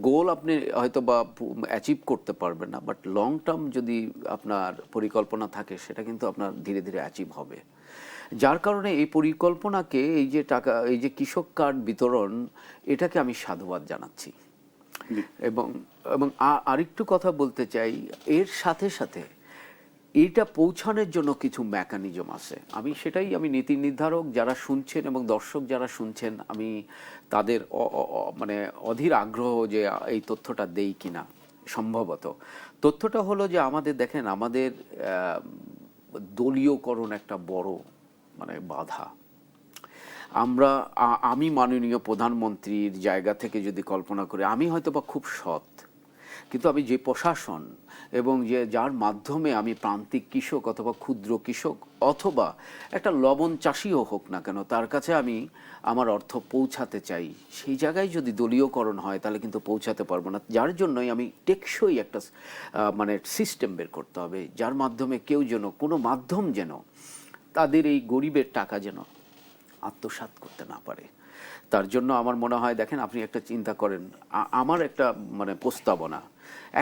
গোল আপনি হয়তো বা অ্যাচিভ করতে পারবেন না, বাট লং টার্ম যদি আপনার পরিকল্পনা থাকে সেটা কিন্তু আপনার ধীরে ধীরে অ্যাচিভ হবে। যার কারণে এই পরিকল্পনাকে, এই যে টাকা, এই যে কৃষক কার্ড বিতরণ, এটাকে আমি সাধুবাদ জানাচ্ছি। এবং এবং আরেকটু কথা বলতে চাই, এর সাথে সাথে এইটা পৌঁছানোর জন্য কিছু মেকানিজম আছে। আমি নীতি নির্ধারক যারা শুনছেন এবং দর্শক যারা শুনছেন, আমি তাদের মানে অধীর আগ্রহ যে এই তথ্যটা দেই কিনা। সম্ভবত তথ্যটা হলো যে আমাদের দেখেন, আমাদের দলীয়করণ একটা বড় মানে বাধা। আমি মাননীয় প্রধানমন্ত্রীর জায়গা থেকে যদি কল্পনা করি, আমি হয়তো বা খুব সৎ, কিন্তু আমি যে প্রশাসন এবং যার মাধ্যমে আমি প্রান্তিক কৃষক অথবা ক্ষুদ্র কৃষক অথবা একটা লবণ চাষিও হোক না কেন, তার কাছে আমি আমার অর্থ পৌঁছাতে চাই, সেই জায়গায় যদি দলীয়করণ হয় তাহলে কিন্তু পৌঁছাতে পারবো না। যার জন্যই আমি টেকসই একটা মানে সিস্টেম বের করতে হবে, যার মাধ্যমে কেউ যেন, কোনো মাধ্যম যেন তাদের এই গরিবের টাকা যেন আত্মসাৎ করতে না পারে। তার জন্য আমার মনে হয়, দেখেন আপনি একটা চিন্তা করেন, আমার একটা মানে প্রস্তাবনা,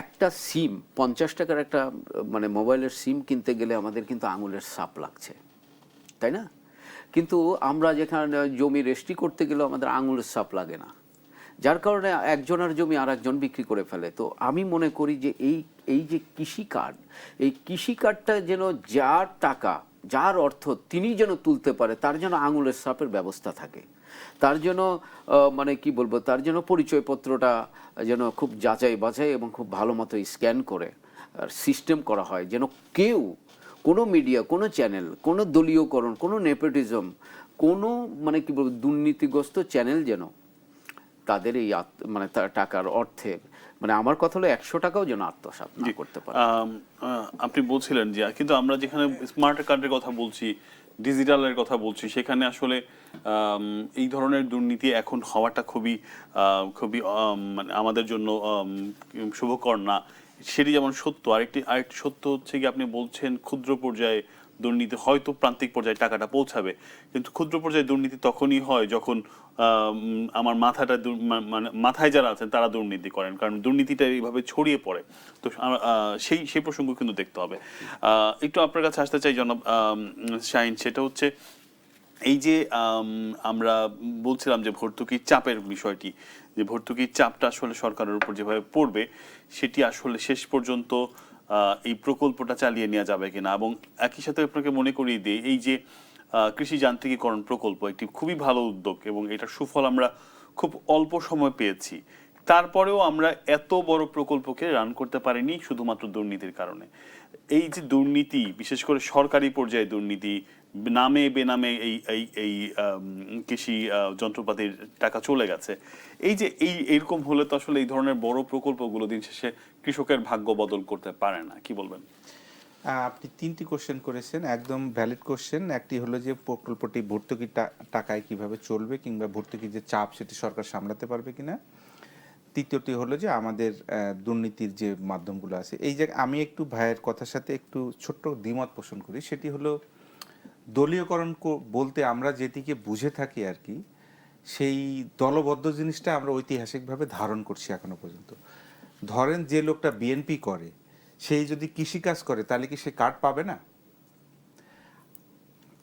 একটা সিম 50 টাকার একটা মানে মোবাইলের সিম কিনতে গেলে আমাদের কিন্তু আঙুলের ছাপ লাগছে, তাই না? কিন্তু আমরা যেখানে জমি রেজিস্ট্রি করতে গেলেও আমাদের আঙুলের ছাপ লাগে না, যার কারণে একজনের জমি আর একজন বিক্রি করে ফেলে। তো আমি মনে করি যে এই যে কৃষিকার্ড, এই কৃষিকার্ডটা যেন যার টাকা, যার অর্থ তিনি যেন তুলতে পারে, তার যেন আঙুলের ছাপের ব্যবস্থা থাকে, তার জন্য মানে কি বলবো, তার জন্য পরিচয়পত্রটা যেন খুব যাচাই বাছাই এবং খুব ভালো মতো স্ক্যান করে সিস্টেম করা হয়, যেন কেউ, কোনো মিডিয়া, কোনো চ্যানেল, কোনো দলীয়করণ, কোনো নেপোটিজম, কোনো মানে কি বলবো দুর্নীতিগ্রস্ত চ্যানেল যেন তাদের এই মানে টাকার অর্থের, মানে আমার কথা হলো 100 টাকাও যেন আত্মসাৎ না করতে পারে। আপনি বলছিলেন যে, কিন্তু আমরা যেখানে স্মার্ট কার্ডের কথা বলছি, ডিজিটালের কথা বলছি, সেখানে আসলে এই ধরনের দুর্নীতি এখন হওয়াটা খুবই খুবই মানে আমাদের জন্য শুভকর না। সেটি যেমন সত্য, আরেকটি সত্য হচ্ছে কি, আপনি বলছেন ক্ষুদ্র পর্যায়ে দুর্নীতি হয়তো প্রান্তিক পর্যায়ে টাকাটা পৌঁছাবে, কিন্তু ক্ষুদ্র পর্যায়ে দুর্নীতি তখনই হয় যখন আমার মানে মাথায় যারা আছেন তারা দুর্নীতি করেন, কারণ দুর্নীতিটা এইভাবে ছড়িয়ে পড়ে। তো সেই প্রসঙ্গ কিন্তু দেখতে হবে। একটু আপনার কাছে আসতে চাই জনাব শাহিন, সেটা হচ্ছে এই যে আমরা বলছিলাম যে ভর্তুকির চাপের বিষয়টি, যে ভর্তুকির চাপটা আসলে সরকারের উপর যেভাবে পড়বে সেটি আসলে শেষ পর্যন্ত এই প্রকল্পটা চালিয়ে নেওয়া যাবে কিনা, এবং একই সাথে আপনাকে মনে করিয়ে দিই এই যে কৃষি যান্ত্রিকীকরণ প্রকল্প একটি খুবই ভালো উদ্যোগ এবং এটার সুফল আমরা খুব অল্প সময় পেয়েছি, তারপরেও আমরা এত বড় প্রকল্পকে রান করতে পারিনি শুধুমাত্র দুর্নীতির কারণে। এই যে দুর্নীতি, বিশেষ করে সরকারি পর্যায়ে দুর্নীতি, নামে বেনামে এই এই এই কৃষি যন্ত্রপাতির টাকা চলে গেছে, এই যে এইরকম হলে তো আসলে এই ধরনের বড় প্রকল্পগুলো দিন শেষে কৃষকের ভাগ্য বদল করতে পারে না। কি বলবেন? আপনি 3টি কোশ্চেন করেছেন, একদম ভ্যালিড কোশ্চেন। একটি হলো যে প্রকল্পটি ভর্তুকি টাকায় কিভাবে চলবে কিংবা ভর্তুকির যে চাপ সেটি সরকার সামলাতে পারবে কিনা। তৃতীয়টি হলো যে আমাদের দুর্নীতির যে মাধ্যমগুলো আছে। এই যে আমি একটু ভাইয়ের কথার সাথে একটু ছোট্ট দ্বিমত পোষণ করি, সেটি হলো দলীয়করণ বলতে আমরা যেটিকে বুঝে থাকি আর কি, সেই দলবদ্ধ জিনিসটা আমরা ঐতিহাসিকভাবে ধারণ করছি এখনো পর্যন্ত। ধরেন যে লোকটা বিএনপি করে সেই যদি কৃষিকাজ করে তাহলে কি সে কার্ড পাবে না?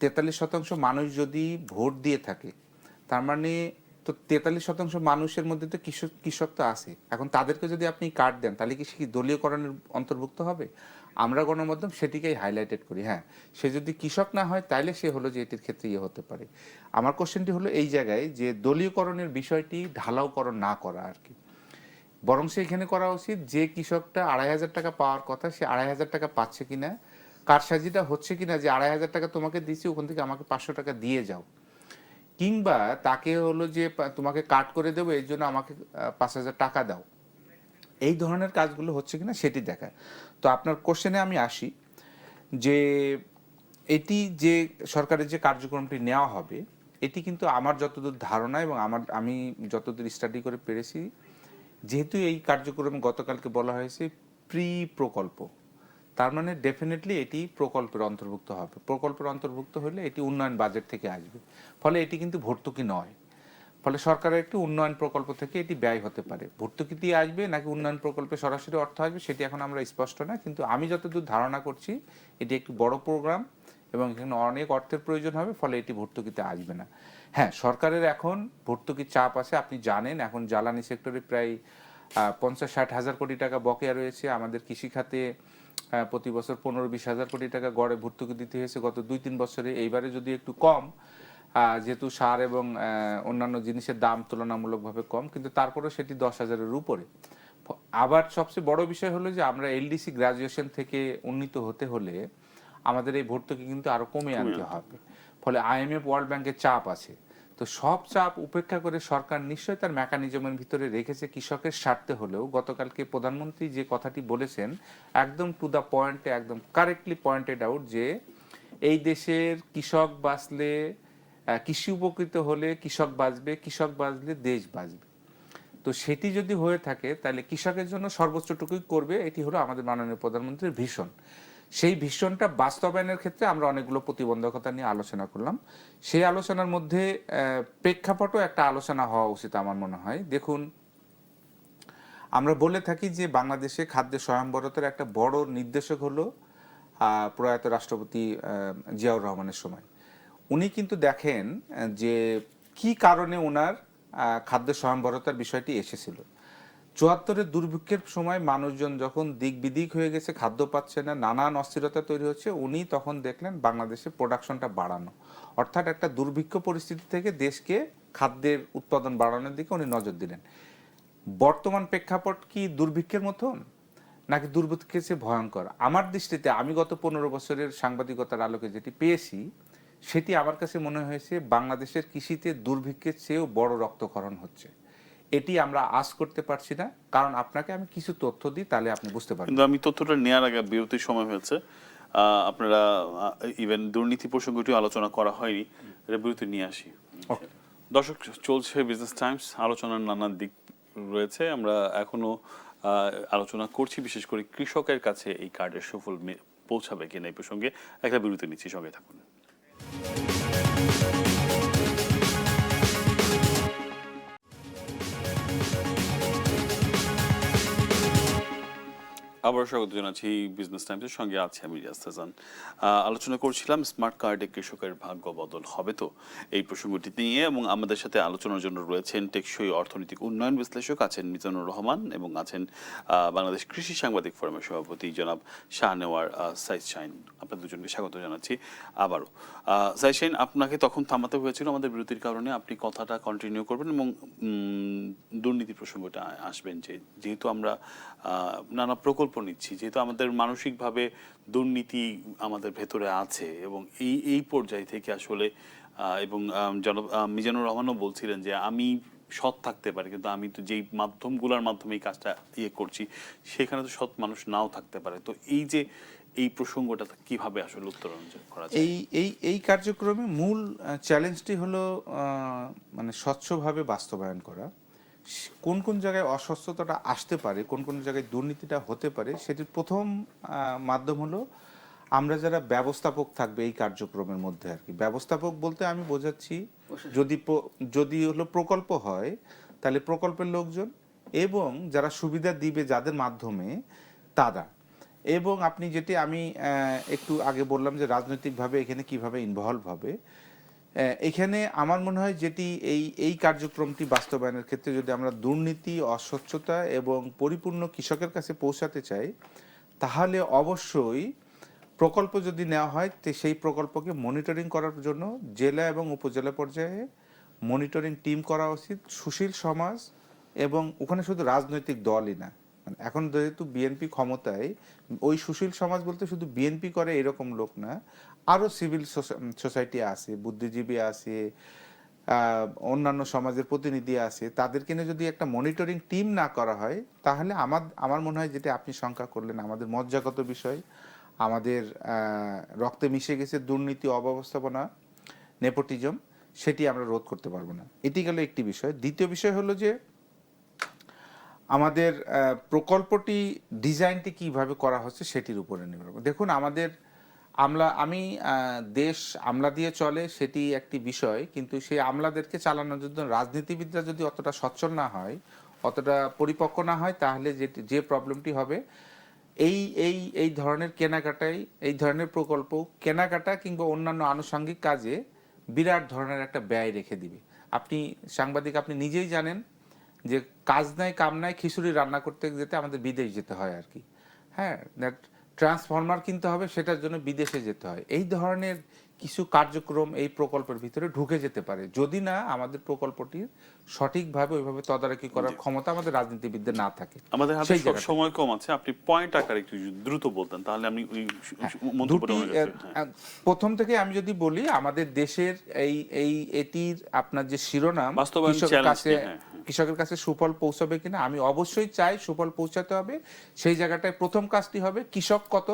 43% মানুষ যদি ভোট দিয়ে থাকে তার মানে তো 43% মানুষের মধ্যে তো কৃষক তো আছে। এখন তাদেরকে যদি আপনি কার্ড দেন তাহলে কি সে কি দলীয়করণের অন্তর্ভুক্ত হবে? আমরা গণমাধ্যম সেটিকেই হাইলাইটেড করি। হ্যাঁ, সে যদি কৃষক না হয় তাহলে সে হলো যে এটির ক্ষেত্রে হতে পারে। আমার কোশ্চেনটি হলো এই জায়গায় যে দলীয়করণের বিষয়টি ঢালাওকরণ না করা আর কি, বরং সেখানে করা উচিত যে কৃষকটা 2,500 টাকা পাওয়ার কথা সে 2,500 টাকা পাচ্ছে কিনা, কারসাজিটা হচ্ছে কিনা যে 2,500 টাকা তোমাকে দিচ্ছি ওখান থেকে আমাকে 500 টাকা দিয়ে যাও, কিংবা তাকে হলো যে তোমাকে কাট করে দেবো এর জন্য আমাকে 5,000 টাকা দাও, এই ধরনের কাজগুলো হচ্ছে কিনা সেটি দেখা। তো আপনার কোশ্চেনে আমি আসি যে এটি যে সরকারের যে কার্যক্রমটি নেওয়া হবে এটি কিন্তু আমার যতদূর ধারণা এবং আমি যতদূর স্টাডি করে পেরেছি, যেহেতু এই কার্যক্রমে গতকালকে বলা হয়েছে প্রি প্রকল্প, তার মানে ডেফিনেটলি এটি প্রকল্পের অন্তর্ভুক্ত হবে। প্রকল্পের অন্তর্ভুক্ত হলে এটি উন্নয়ন বাজেট থেকে আসবে, ফলে এটি কিন্তু ভর্তুকি নয়। ফলে সরকারের একটি উন্নয়ন প্রকল্প থেকে এটি ব্যয় হতে পারে। ভর্তুকি দিয়ে আসবে নাকি উন্নয়ন প্রকল্পে সরাসরি অর্থ আসবে সেটি এখন আমরা স্পষ্ট না, কিন্তু আমি যতদূর ধারণা করছি এটি একটি বড় প্রোগ্রাম এবং এখানে অনেক অর্থের প্রয়োজন হবে, ফলে এটি ভর্তুকিতে আসবে না। হ্যাঁ, সরকারের এখন ভর্তুকির চাপ আছে। আপনি জানেন এখন জ্বালানি সেক্টরে প্রায় 50-60 হাজার কোটি টাকা বকেয়া রয়েছে। আমাদের কৃষিখাতে প্রতি বছর 15-20 হাজার কোটি টাকা গড়ে ভর্তুকি দিতে হয়েছে গত 2-3 বছরে। এইবারে যদি একটু কম, যেহেতু সার এবং অন্যান্য জিনিসের দাম তুলনামূলকভাবে কম, কিন্তু তারপরেও সেটি 10,000-এর উপরে। আবার সবচেয়ে বড় বিষয় হলো যে আমরা এলডিসি গ্রাজুয়েশন থেকে উন্নীত হতে হলে আমাদের এই ভর্তুকি কিন্তু আরো কমে আনতে হবে। ফলে IMF ওয়ার্ল্ড ব্যাংকের চাপ আছে। তো সব চাপ উপেক্ষা করে সরকার নিশ্চয়ই তার মেকানিজমের ভিতরে রেখেছে কৃষকের স্বার্থে হলেও। গতকালকে প্রধানমন্ত্রী যে কথাটি বলেছেন একদম টু দ্য পয়েন্টে, একদম কারেক্টলি পয়েন্টেড আউট যে এই দেশের কৃষক বাঁচলে, কৃষি উপকৃত হলে কৃষক বাঁচবে, কৃষক বাঁচলে দেশ বাঁচবে। তো সেটি যদি হয়ে থাকে তাহলে কৃষকের জন্য সর্বোচ্চটুকুই করবে, এটি হলো আমাদের মাননীয় প্রধানমন্ত্রীর ভিশন। সেই ভিশনটা বাস্তবায়নের ক্ষেত্রে আমরা অনেকগুলো প্রতিবন্ধকতা নিয়ে আলোচনা করলাম। সেই আলোচনার মধ্যে প্রেক্ষাপটও একটা আলোচনা হওয়া উচিত আমার মনে হয়। দেখুন, আমরা বলে থাকি যে বাংলাদেশে খাদ্য স্বয়ংবরতার একটা বড় নির্দেশক হলো প্রয়াত রাষ্ট্রপতি জিয়াউর রহমানের সময়। উনি কিন্তু দেখেন যে কি কারণে ওনার খাদ্য স্বয়ংবরতার বিষয়টি এসেছিল। 74-এর দুর্ভিক্ষের সময় মানুষজন যখন দিক বিদিক হয়ে গেছে, খাদ্য পাচ্ছে না, নানান অস্থিরতা তৈরি হচ্ছে, উনি তখন দেখলেন বাংলাদেশে প্রোডাকশনটা বাড়ানো, অর্থাৎ একটা দুর্ভিক্ষ পরিস্থিতি থেকে দেশকে খাদ্যের উৎপাদন বাড়ানোর দিকে উনি নজর দিলেন। বর্তমান প্রেক্ষাপট কি দুর্ভিক্ষের মতন নাকি দুর্ভিক্ষের চেয়ে ভয়ঙ্কর? আমার দৃষ্টিতে আমি গত 15 বছরের সাংবাদিকতার আলোকে যেটি পেয়েছি সেটি আমার কাছে মনে হয়েছে বাংলাদেশের কৃষিতে দুর্ভিক্ষের চেয়েও বড় রক্তক্ষরণ হচ্ছে। এটি আমরা আজ করতে পারছি না, কারণ আপনাকে আমি কিছু তথ্য দিই তাহলে আপনি বুঝতে পারবেন। কিন্তু আমি তথ্যটা নেওয়ার আগে বিরতির সময় হয়েছে, আপনারা ইভেন দুর্নীতি প্রসঙ্গটিও আলোচনা করা হয়নি, এটা বিরতি নিয়ে আসি। দর্শক, চলছে বিজনেস টাইমস, আলোচনার নানান দিক রয়েছে। আমরা এখনো আলোচনা করছি বিশেষ করে কৃষকের কাছে এই কার্ডের সুফল পৌঁছাবে কিনা এই প্রসঙ্গে। একটা বিরতি নিচ্ছি, সঙ্গে থাকুন। আবার স্বাগত জানাচ্ছি বিজনেস টাইমসের সঙ্গে আছে আমি রিয়াজ হাসান। আলোচনা করছিলাম স্মার্ট কার্ডে কৃষকের ভাগ্য বদল হবে তো, এই প্রসঙ্গটি নিয়ে, এবং আমাদের সাথে আলোচনার জন্য রয়েছেন টেকসই অর্থনৈতিক উন্নয়ন বিশ্লেষক আছেন মিজানুর রহমান এবং আছেন বাংলাদেশ কৃষি সাংবাদিক ফোরামের সভাপতি জনাব শাহনেওয়ার সাইদ শাহিন। আপনাদের দুজনকে স্বাগত জানাচ্ছি আবারও। সাইদ শাহিন, আপনাকে তখন থামাতে হয়েছিল আমাদের বিরতির কারণে, আপনি কথাটা কন্টিনিউ করবেন এবং দুর্নীতি প্রসঙ্গটা আসবেন, যেহেতু আমরা নানা প্রকল্প নিচ্ছি, যেহেতু আমাদের মানসিকভাবে দুর্নীতি আমাদের ভেতরে আছে এবং এই পর্যায় থেকে আসলে এবং জনাব মিজানুর রহমানও বলছিলেন যে আমি সৎ থাকতে পারি, কিন্তু আমি তো যেই মাধ্যমগুলোর মাধ্যমে এই কাজটা করছি সেখানে তো সৎ মানুষ নাও থাকতে পারে। তো এই প্রসঙ্গটা কিভাবে আসলে উত্তরণ করা যায়? এই কার্যক্রমে মূল চ্যালেঞ্জটি হলো মানে স্বচ্ছভাবে বাস্তবায়ন করা। কোন কোন জায়গায় অস্বচ্ছতাটা আসতে পারে, কোন কোন জায়গায় দুর্নীতিটা হতে পারে, সেটির প্রথম মাধ্যম হলো আমরা যারা ব্যবস্থাপক থাকবে এই কার্যক্রমের মধ্যে আর কি। ব্যবস্থাপক বলতে আমি বোঝাচ্ছি যদি হলো প্রকল্প হয় তাহলে প্রকল্পের লোকজন এবং যারা সুবিধা দিবে যাদের মাধ্যমে তারা, এবং আপনি যেটি আমি একটু আগে বললাম যে রাজনৈতিকভাবে এখানে কিভাবে ইনভলভ হবে। এখানে আমার মনে হয় যেটি এই কার্যক্রমটি বাস্তবায়নের ক্ষেত্রে যদি আমরা দুর্নীতি, অস্বচ্ছতা এবং পরিপূর্ণ কৃষকের কাছে পৌঁছাতে চাই, তাহলে অবশ্যই প্রকল্প যদি নেওয়া হয় তো সেই প্রকল্পকে মনিটরিং করার জন্য জেলা এবং উপজেলা পর্যায়ে মনিটরিং টিম করা উচিত, সুশীল সমাজ, এবং ওখানে শুধু রাজনৈতিক দলই না, মানে এখন যেহেতু বিএনপি ক্ষমতায়, ওই সুশীল সমাজ বলতে শুধু বিএনপি করে এরকম লোক না, আরও সিভিল সোসাইটি আছে, বুদ্ধিজীবী আছে, অন্যান্য সমাজের প্রতিনিধি আছে, তাদেরকে নিয়ে যদি একটা মনিটরিং টিম না করা হয় তাহলে আমার মনে হয় যেটা আপনি শঙ্কা করলেন, আমাদের মজ্জাগত বিষয়, আমাদের রক্তে মিশে গেছে দুর্নীতি, অব্যবস্থাপনা, নেপোটিজম, সেটি আমরা রোধ করতে পারবো না। এটি গেল একটি বিষয়। দ্বিতীয় বিষয় হলো যে আমাদের প্রকল্পটি ডিজাইনটি কিভাবে করা হচ্ছে সেটির উপরে নির্ভর করে। দেখুন, আমি দেশ আমলা দিয়ে চলে সেটি একটি বিষয়, কিন্তু সেই আমলাদেরকে চালানোর জন্য রাজনীতিবিদরা যদি অতটা সচ্ছল না হয়, অতটা পরিপক্ক না হয়, তাহলে যে প্রবলেমটি হবে এই এই এই ধরনের কেনাকাটাই, এই ধরনের প্রকল্প কেনাকাটা কিংবা অন্যান্য আনুষঙ্গিক কাজে বিরাট ধরনের একটা ব্যয় রেখে দিবে। আপনি সাংবাদিক, আপনি নিজেই জানেন যে কাজ নাই কাম নাই খিচুড়ি রান্না করতে যেতে আমাদের বিদেশ যেতে হয় আর কি। হ্যাঁ, ট্রান্সফরমার কিনতে হবে, সেটার জন্য বিদেশে যেতে হয়। এই ধরনের কিছু কার্যক্রম এই প্রকল্পের ভিতরে ঢুকে যেতে পারে যদি না আমাদের প্রকল্পটির সঠিকভাবে ওইভাবে তদারকি করার ক্ষমতা আমাদের রাজনীতিবিদদের না থাকে। আমাদের হাতে সময় কম আছে, আপনি পয়েন্ট আকারে একটু দ্রুত বলতেন তাহলে আমি প্রথম থেকে আমি যদি বলি, আমাদের দেশের এটির আপনার যে শিরোনাম কৃষকের কাছে সুফল পৌঁছাবে কিনা, আমি অবশ্যই চাই সুফল পৌঁছাতে হবে। সেই জায়গাটায় প্রথম কাজটি হবে কৃষক কত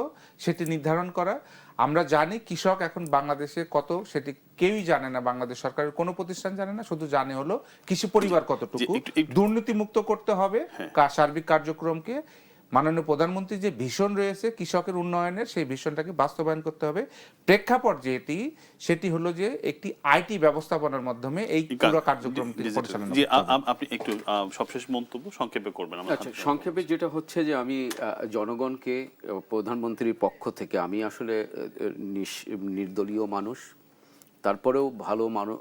সেটি নির্ধারণ করা। আমরা জানি কৃষক এখন বাংলাদেশে কত সেটি কেউই জানে না, বাংলাদেশ সরকারের কোনো প্রতিষ্ঠান জানে না, শুধু জানে হলো কৃষি পরিবার কতটুকু। দুর্নীতি মুক্ত করতে হবে সার্বিক কার্যক্রমকে। মাননীয় প্রধানমন্ত্রী যে ভিশন রয়েছে কৃষকের উন্নয়নের, সেই ভিশনটাকে বাস্তবায়ন করতে হবে। প্রেক্ষাপট যেটি, সেটি হলো যে একটি আইটি ব্যবস্থাপনার মাধ্যমে এই পুরো কার্যক্রমটি পরিচালনা করতে হবে। আপনি একটু সবশেষ মন্তব্য সংক্ষেপে করবেন। আচ্ছা, সংক্ষেপে যেটা হচ্ছে যে আমি জনগণকে, প্রধানমন্ত্রীর পক্ষ থেকে, আমি আসলে নির্দলীয় মানুষ, তারপরেও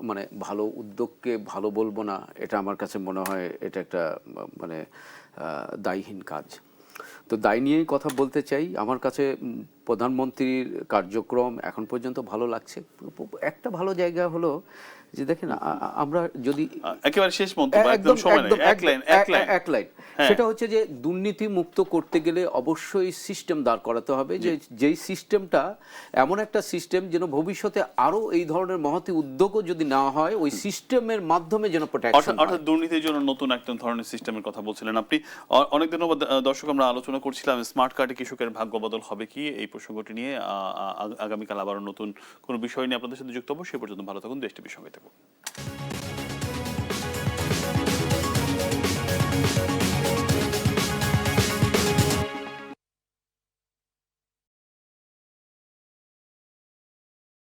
মানে ভালো উদ্যোগকে ভালো বলবো না, এটা আমার কাছে মনে হয় এটা একটা মানে দায়হীন কাজ। তো দায় নিয়েই কথা বলতে চাই। আমার কাছে প্রধানমন্ত্রীর কার্যক্রম এখন পর্যন্ত ভালো লাগছে। একটা ভালো জায়গা হলো যে দেখেন, আমরা যদি একেবারে শেষ মন্তব্য, একদম সময় নেই, এক লাইন, সেটা হচ্ছে যে দুর্নীতি মুক্ত করতে গেলে অবশ্যই সিস্টেম দাঁড় করাতে হবে, যে যেই সিস্টেমটা এমন একটা সিস্টেম যেন ভবিষ্যতে আরো এই ধরনের মহতী উদ্যোগও যদি নেওয়া হয়, ওই সিস্টেমের মাধ্যমে যেন প্রোটেকশন হয়। অর্থাৎ দুর্নীতির জন্য নতুন একটা ধরনের সিস্টেমের কথা বলছিলেন আপনি। অনেক ধন্যবাদ দর্শক। আমরা আলোচনা করছিলাম স্মার্ট কার্ডে কৃষকের ভাগ্য বদল হবে কি, এই প্রসঙ্গটি নিয়ে। আগামীকাল আবারও নতুন কোনো বিষয় নিয়ে আপনাদের সাথে যুক্ত হবো। সে পর্যন্ত ভালো থাকুন, দেশ টিভির সঙ্গে থাকুন।